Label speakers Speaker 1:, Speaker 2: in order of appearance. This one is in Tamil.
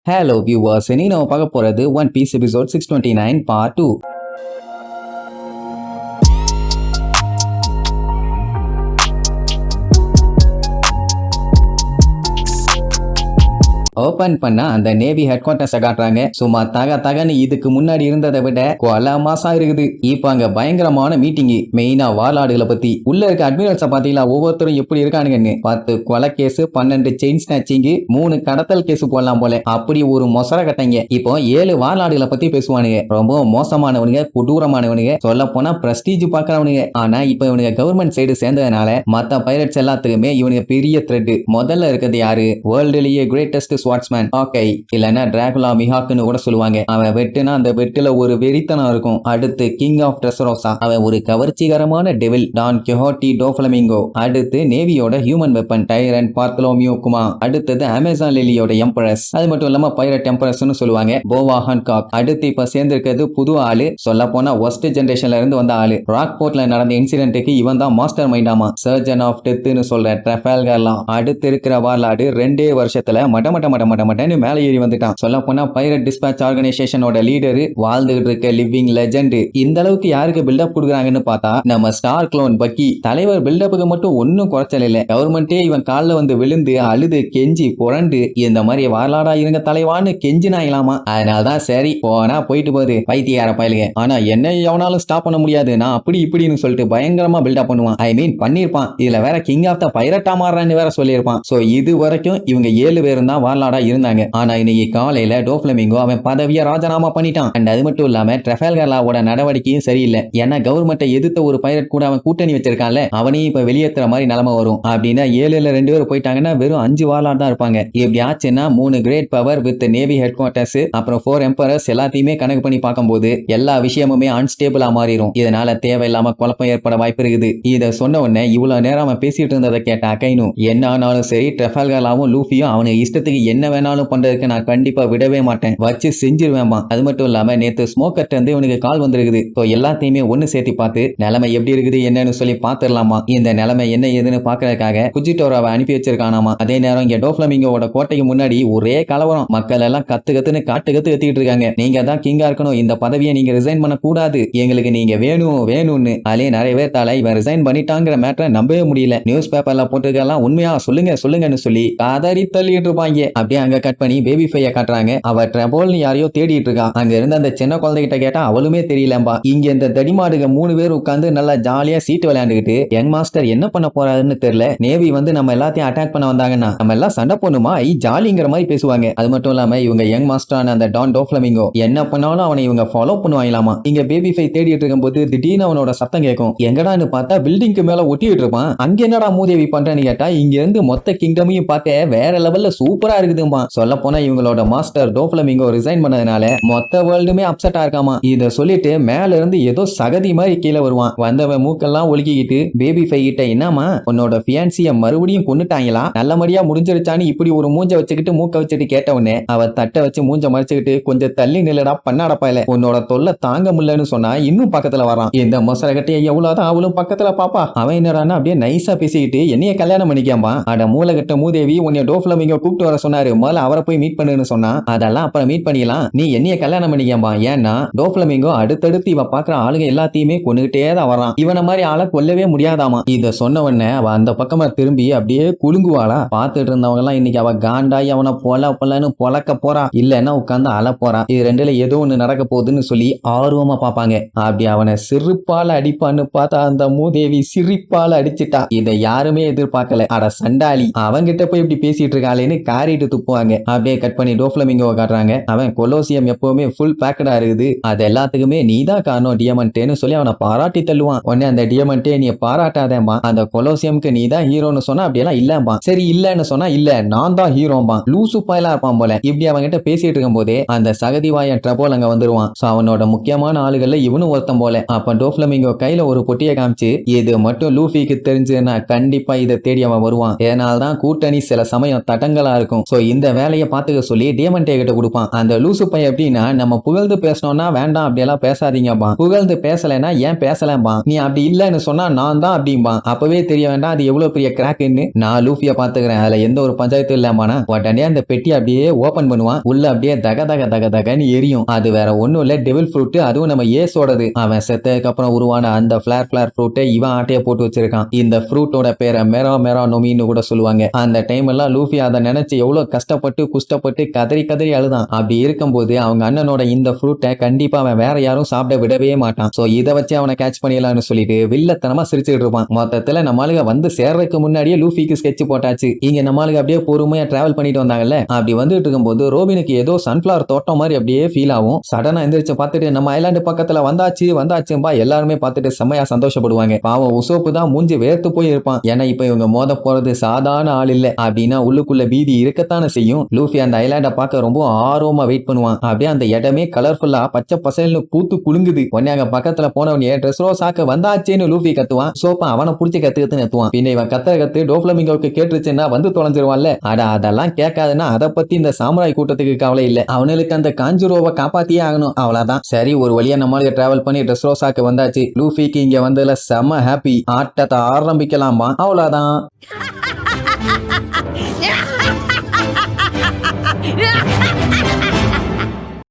Speaker 1: Hello viewers, இன்னைக்கு நம்ம பார்க்க போறது one piece episode 629 part 2. Open பண்ணா அந்த நேவி ஹெட் குவார்டர்ஸை காட்டுறாங்க. சும்மா தகன்னு இதுக்கு முன்னாடி இருந்ததை விட கொல மாசா இருக்குது. இப்ப அங்க பயங்கரமான மீட்டிங், மெயினா வார்லாடுகளை பத்தி. உள்ள இருக்க அட்மிரல்ஸை பாத்தீங்களா, ஒவ்வொருத்தரும் எப்படி இருக்கானுங்கன்னு. 10 கொலை கேஸ், 12 செயின் ஸ்நாச்சிங், 3 கடத்தல் கேஸ் போடலாம் போல. அப்படி ஒரு மொசர கட்டைங்க. இப்போ 7 வார்லாடுகளை பத்தி பேசுவானுங்க. ரொம்ப மோசமானவனுங்க, கொடூரமானவனுங்க, சொல்ல போனா பிரஸ்டீஜ் பாக்குறவனுங்க. ஆனா இப்ப இவனுங்க கவர்மெண்ட் சைடு சேர்ந்ததுனால மத்த பைரட்ஸ் எல்லாத்துக்குமே இவனுங்க பெரிய த்ரெட். முதல்ல இருக்கிறது யாரு? வேர்ல்டுலயே கிரேட்டஸ்ட் ஸ்வாட்ஸ்மேன் ஹாக்கை, இல்லனா டிராகுலா மிஹாக்னு கூட சொல்லுவாங்க. அவன் வெட்டுனா அந்த வெட்டுல ஒரு வெறித்தனம் இருக்கும். அடுத்து கிங் ஆஃப் ட்ரெசரோசா, அவன் ஒரு கவர்ச்சிகரமான டெவில் டான் கிஹோட்டி டோஃப்ளமிங்கோ. அடுத்து நேவியோட ஹியூமன் வெப்பன் டைரன் பார்த்தலோமியோ குமா. அடுத்தது அமேசான் லிலியோட எம்பரஸ், அது மட்டும் இல்லாம பைரட் எம்பரஸ்னு சொல்லுவாங்க, போவா ஹான்காக். அடுத்து இப்ப சேர்ந்திருக்கிறது புது ஆளு, சொல்ல போனா ஒஸ்ட் ஜெனரேஷன்ல இருந்து வந்த ஆளு. ராக் போர்ட்ல நடந்த இன்சிடென்ட்டுக்கு இவன் தான் மாஸ்டர் மைண்டாமா, சர்ஜன் ஆஃப் டெத்னு சொல்ற ட்ரஃபால்கர்லாம். அடுத்து இருக்கிற வார்லாடு 2 வருஷத்துல மட்டன்னு மேல ஏறி வந்துட்டான். சொல்ல போனா பைரட் டிஸ்பேட்ச் ஆர்கனைசேஷனோட லீடரு, வாழ்ந்துகிட்டு இருக்க லிவிங் லெஜெண்ட். இந்த அளவுக்கு யாருக்கு பில்டப் கொடுக்குறாங்கன்னு பார்த்தா நம்ம ஸ்டார் க்ளோன் பக்கி. தலைவர் பில்டப்புக்கு மட்டும் ஒன்னும் குறைச்சல் இல்ல. கவர்மெண்டே இவன் காலில் வந்து விழுந்து அழுது கெஞ்சி புரண்டு இந்த மாதிரி வார்லாடா இருங்க தலைவான்னு கெஞ்சினாங்களாமா. அதனாலதான் சரி போனா போயிட்டு போகுது பைத்தியார பயலுங்க. ஆனா என்ன எவனாலும் ஸ்டாப் பண்ண முடியாது, நான் அப்படி இப்படின்னு சொல்லிட்டு பயங்கரமா பில்டப் பண்ணுவான். ஐ மீன் பண்ணிருப்பான். இதுல வேற கிங் ஆஃப் த பைரட்டா மாறுறான்னு வேற சொல்லியிருப்பான். சோ இது வரைக்கும் இவங்க 7 பேரும் தான் வார்லாடா இருந்தாங்க. ஆனா இன்னைக்கு காலையில டோஃப்ளமிங்கோ அவன் பதவியை ராஜினாமா பண்ணிட்டான். அண்ட் அது மட்டும் இல்லாம ட்ரஃபால்கர்லாவோட நடவடிக்கையும் சரியில்லை. ஏன்னா கவர்மெண்ட்டை எதிர்த்த ஒரு பைரட் கூட அவன் கூட்டணி வச்சிருக்கான்ல, அவனையும் இப்ப வெளியேற்றுற மாதிரி நிலைமை வரும். அப்படின்னா 7ல 2 பேர் போயிட்டாங்கன்னா வெறும் 5 வார்லாட் தான் இருப்பாங்க. இப்படி ஆச்சுன்னா 3 great power with navy headquarters, அப்புறம் 4 எம்பரர்ஸ் எல்லாத்தையுமே கணக்கு பண்ணி பார்க்கும்போது எல்லா விஷயமுமே அன்ஸ்டேபிளா மாறிடும். இதனால தேவையில்லாம குழப்பம் ஏற்பட வாய்ப்பு இருக்குது. இதை சொன்ன உடனே இவ்வளவு நேரம் அவன் பேசிட்டு இருந்ததை கேட்ட அகைனும், என்ன ஆனாலும் சரி ட்ரஃபால்கர்லாவும் லூஃபியும் அவனுக்கு இஷ்டத்துக்கு என்ன வேணாலும் பண்றதுக்கு நான் கண்டிப்பா விடவே மாட்டேன், வச்சு செஞ்சிருவேன்பா. அது மட்டும் இல்லாம நேத்து ஸ்மோக்கர்ட்ட இருந்து இவனுக்கு கால் வந்திருக்குது. எல்லாத்தையுமே ஒண்ணு சேர்த்து பார்த்து நிலைமை எப்படி இருக்குது என்னன்னு சொல்லி பாத்துடலாமா. இந்த நிலைமை என்ன ஏதுன்னு பாக்குறதுக்காக குஜிட்டோராவை அனுப்பி வச்சிருக்கானாமா. அதே நேரம் இங்க டோஃப்ளமிங்கோட கோட்டைக்கு முன்னாடி ஒரே கலவரம். மக்கள் எல்லாம் கத்துன்னு கத்திட்டு இருக்காங்க. நீங்க தான் கிங்கா இருக்கணும், இந்த பதவியை நீங்க ரிசைன் பண்ண கூடாது, எங்களுக்கு நீங்க வேணும்னு. அதே நிறைய பேர் தால இவன் ரிசைன் பண்ணிட்டாங்கிற மேட்டரை நம்பவே முடியல. நியூஸ் பேப்பர்ல போட்டுருக்கலாம், உண்மையா சொல்லுங்கன்னு சொல்லி காதறி தள்ளிட்டு இருப்பாங்க. அப்படியே அங்க கட் பண்ணி பேபி ஃபைய காட்டுறாங்க. அவ ட்ரபோல்னு யாரையோ தேடிட்டு இருக்கா. அங்க இருந்த அந்த சின்ன குழந்தைகிட்ட கேட்டா அவளுமே தெரியலம்பா. இங்க இந்த தடிமாடுக 3 பேர் உட்கார்ந்து நல்லா ஜாலியா சீட்டு விளையாண்டுக்கிட்டு யங் மாஸ்டர் என்ன பண்ண போறாருன்னு தெரியல. நேவி வந்து நம்ம எல்லாத்தையும் அட்டாக் பண்ண வந்தாங்கன்னா நம்ம எல்லாம் சண்டை போடணுமா ஜாலிங்கிற மாதிரி பேசுவாங்க. அது மட்டும் இல்லாம இவங்க யங் மாஸ்டரான அந்த டான் டோஃப்ளமிங்கோ என்ன பண்ணாலும் அவனை இவங்க ஃபாலோ பண்ணுவாங்களாமா. இங்க பேபி ஃபை தேடிட்டு இருக்கும்போது திடீர்னு அவனோட சத்தம் கேட்கும். எங்கடான்னு பார்த்தா பில்டிங்க்கு மேல ஒட்டிட்டு இருப்பான். அங்க என்னடா மூதேவி பண்றேன்னு கேட்டா இங்க இருந்து மொத்த கிங்டமையும் பார்க்க வேற லெவல்ல சூப்பரா இருக்குதுமா. சொல்ல போனா இவங்களோட மாஸ்டர் டோஃப்ளமிங்கோ ரிசைன் பண்ணதுனால மொத்த வேர்ல்டுமே அப்செட் ஆயிருக்காமா. இத சொல்லிட்டு மேல இருந்து ஏதோ சகதி மாதிரி கீழே வருவான். வந்தவன் மூக்கெல்லாம் ஒழுக்கிக்கிட்டு பேபி ஃபை கிட்ட, என்னமா உன்னோட ஃபியான்சிய மறுபடியும் கொன்னுட்டாங்களா, நல்லபடியா முடிஞ்சிருச்சான்னு இப்படி ஒரு மூஞ்ச வச்சுக்கிட்டு மூக்க வச்சுட்டு கேட்டவனே அவ தட்டை வச்சு மூஞ்ச மறைச்சுக்கிட்டு, கொஞ்சம் தள்ளி நில்லடா பண்ணாடப்பாயில, உன்னோட தொல்லை தாங்க முடியலன்னு சொன்னா இன்னும் பக்கத்துல வரான். இந்த மொசர கட்டிய எவ்வளவுதான் அவளும் பக்கத்துல பாப்பா. அவன் என்னடான்னா அப்படியே நைஸா பேசிக்கிட்டு என்னைய கல்யாணம் பண்ணிக்காம்பா. அட மூலகட்ட மூதேவி, உன்னை டோஃப்ளமிங்கோ கூப்பிட்டு வர சொன்னாரு, முதல்ல அவரை போய் மீட் பண்ணுன்னு சொன்னா அதெல்லாம் அப்புறம் மீட் பண்ணிக்கலாம், நீ என்னைய கல்யாணம் பண்ணிக்கம்பா. ஏன்னா டோஃப்ளமிங்கோ அடுத்தடுத்து இவ பாக்குற ஆளுங்க எல்லாத்தையுமே கொண்டுகிட்டே தான் வரான். இவனை மாதிரி ஆளை கொல்லவே முடியாதாமா. இத சொன்ன உடனே அவ அந்த பக்கமா திரும்பி அப்படியே குலுங்குவாளா. பார்த்துட்டு இருந்தவங்க எல்லாம் இன்னைக்கு அவ காண்டாய் அவனை பொலன்னு பொலக்க போறா, இல்லன்னா உட்கார்ந்து அழ போறா. இது ரெண்டுல ஏதோ ஒண்ணு நடக்க போகுதுன்னு சொல்லி ஆர்வமா பாப்பாங்க. அப்படி அவனை சிரிப்பால அடிப்பான்னு பார்த்தா அந்த மூதேவி சிரிப்பால அடிச்சிட்டா. இதை யாருமே எதிர்பார்க்கல. அட சண்டாளி, அவங்கிட்ட போய் இப்படி பேசிட்டு இருக்காளேன்னு காரிட்டு துப்புவாங்க. அப்படியே கட் பண்ணி டோஃப்ளமிங்கோ காட்டுறாங்க. அவன் கொலோசியம் எப்பவுமே ஃபுல் பேக்கடா இருக்குது, அது எல்லாத்துக்குமே நீதான் காரணம் டியமண்டேன்னு சொல்லி அவனை பாராட்டி தள்ளுவான். உடனே அந்த டியமண்டே நீ பாராட்டாதேம்பா, அந்த கொலோசியம்க்கு நீ தான் ஹீரோன்னு சொன்னா அப்படியெல்லாம் இல்லம்பா. சரி இல்லன்னு சொன்னா இல்ல நான் தான் ஹீரோம்பா, லூசு பாயலா இருப்பான் போல. இப்படி அவன்கிட்ட பேசிட்டு இருக்கும் போதே அந்த சகதிவாயன் ட்ரபோல் அங்க வந்துருவான். சோ அவனோட முக்கியமான ஆளுகள்ல இவனும் ஒருத்தன் போல. அப்ப டோஃப்ளமிங்கோ கையில ஒரு பொட்டியை காமிச்சு, இது மட்டும் லூஃபிக்கு தெரிஞ்சுன்னா கண்டிப்பா இதை தேடி அவன் வருவான், இதனால்தான் கூட்டணி சில சமயம் தடங்களா இருக்கும். சோ சோ இந்த வேலையை பாத்துக்க சொல்லி டேமண்டே கிட்ட கொடுப்பான். அந்த லூசு பையன் எப்படின்னா, நம்ம புகழ்ந்து பேசணும்னா வேண்டாம் அப்படியெல்லாம் பேசாதீங்கப்பா, புகழ்ந்து பேசலைன்னா ஏன் பேசலம்பா, நீ அப்படி இல்லன்னு சொன்னா நான் தான் அப்படிம்பா. அப்பவே தெரிய வேண்டாம் அது எவ்வளவு பெரிய கிராக்குன்னு. நான் லூஃபிய பாத்துக்கிறேன், அதுல எந்த ஒரு பஞ்சாயத்தும் இல்லாமனா. உடனே அந்த பெட்டி அப்படியே ஓபன் பண்ணுவான். உள்ள அப்படியே தக தக தக தகன்னு எரியும். அது வேற ஒண்ணும் இல்ல, டெவில் ஃப்ரூட். அதுவும் நம்ம ஏஸோடது. அவன் செத்ததுக்கு அப்புறம் உருவான அந்த ஃபிளார் ஃப்ரூட்டை இவன் ஆட்டைய போட்டு வச்சிருக்கான். இந்த ஃப்ரூட்டோட பேரை மெரா மெரா நொமின்னு கூட சொல்லுவாங்க. அந்த டைம் எல்லாம் லூஃபி அதை நினைச்சு எவ்வளவு கஷ்டப்பட்டு குஷ்டப்பட்டு கதறி கதறி அழுதான். அப்படி இருக்கும்போது அவங்க அண்ணனோட இந்த ஃப்ரூட்டை கண்டிப்பா அவன் வேற யாரும் சாப்பிட விடவே மாட்டான். சோ இதை வச்சு அவனை கேட்ச் பண்ணிடலாம்னு சொல்லிட்டு வில்லத்தனமா சிரிச்சுட்டு இருப்பான். மொத்தத்துல நம்மளுக்கு வந்து சேர்றதுக்கு முன்னாடியே லூஃபிக்கு ஸ்கெட்ச் போட்டாச்சு. இங்க நம்மளுக்கு அப்படியே பொறுமையா டிராவல் பண்ணிட்டு வந்தாங்கல்ல, அப்படி வந்துட்டு இருக்கும்போது ரோபினுக்கு ஏதோ சன்ஃபிளவர் தோட்டம் மாதிரி அப்படியே ஃபீல் ஆகும். சடனா எந்திரிச்சு பார்த்துட்டு நம்ம ஐலாண்டு பக்கத்துல வந்தாச்சும்பா எல்லாருமே பார்த்துட்டு செம்மையா சந்தோஷப்படுவாங்க. பாவம் உசோப்பு தான் மூஞ்சி வேர்த்து போய் இருப்பான். ஏன்னா இப்ப இவங்க மோத போறது சாதாரண ஆள் இல்ல அப்படின்னா உள்ளுக்குள்ள பீதி இருக்கத்தானே செய்யும். லூஃபி அந்த ஐலாண்ட பார்க்க ரொம்ப ஆர்வமா வெயிட் பண்ணுவான். அப்படியே அந்த இடமே கலர்ஃபுல்லா பச்சை பசல்னு பூத்து குலுங்குது. உடனே அங்க பக்கத்துல போனவனே ட்ரெஸ் ரோசாக்க வந்தாச்சேன்னு லூஃபி கத்துவான். சோப்பா அவனை புடிச்சு கத்துக்கத்து நத்துவான். பின்ன இவன் கத்து டோஃப்ளமிங்கோக்கு கேட்டுருச்சுன்னா வந்து தொலைஞ்சிருவான்ல. அட அதெல்லாம் கேட்காதுன்னா அதை பத்தி இந்த சாமுராய் கூட்டத்துக்கு கவலை இல்ல. அவனுக்கு அந்த காஞ்சுரோவை காப்பாத்தியே ஆகணும், அவ்வளவுதான். சரி ஒரு வழியா நம்மளுக்கு டிராவல் பண்ணி ட்ரெஸ் ரோசாக்கு வந்தாச்சு. லூஃபிக்கு இங்க வந்ததுல செம்ம ஹாப்பி. ஆட்டத்தை ஆரம்பிக்கலாமா, அவ்வளவுதான்.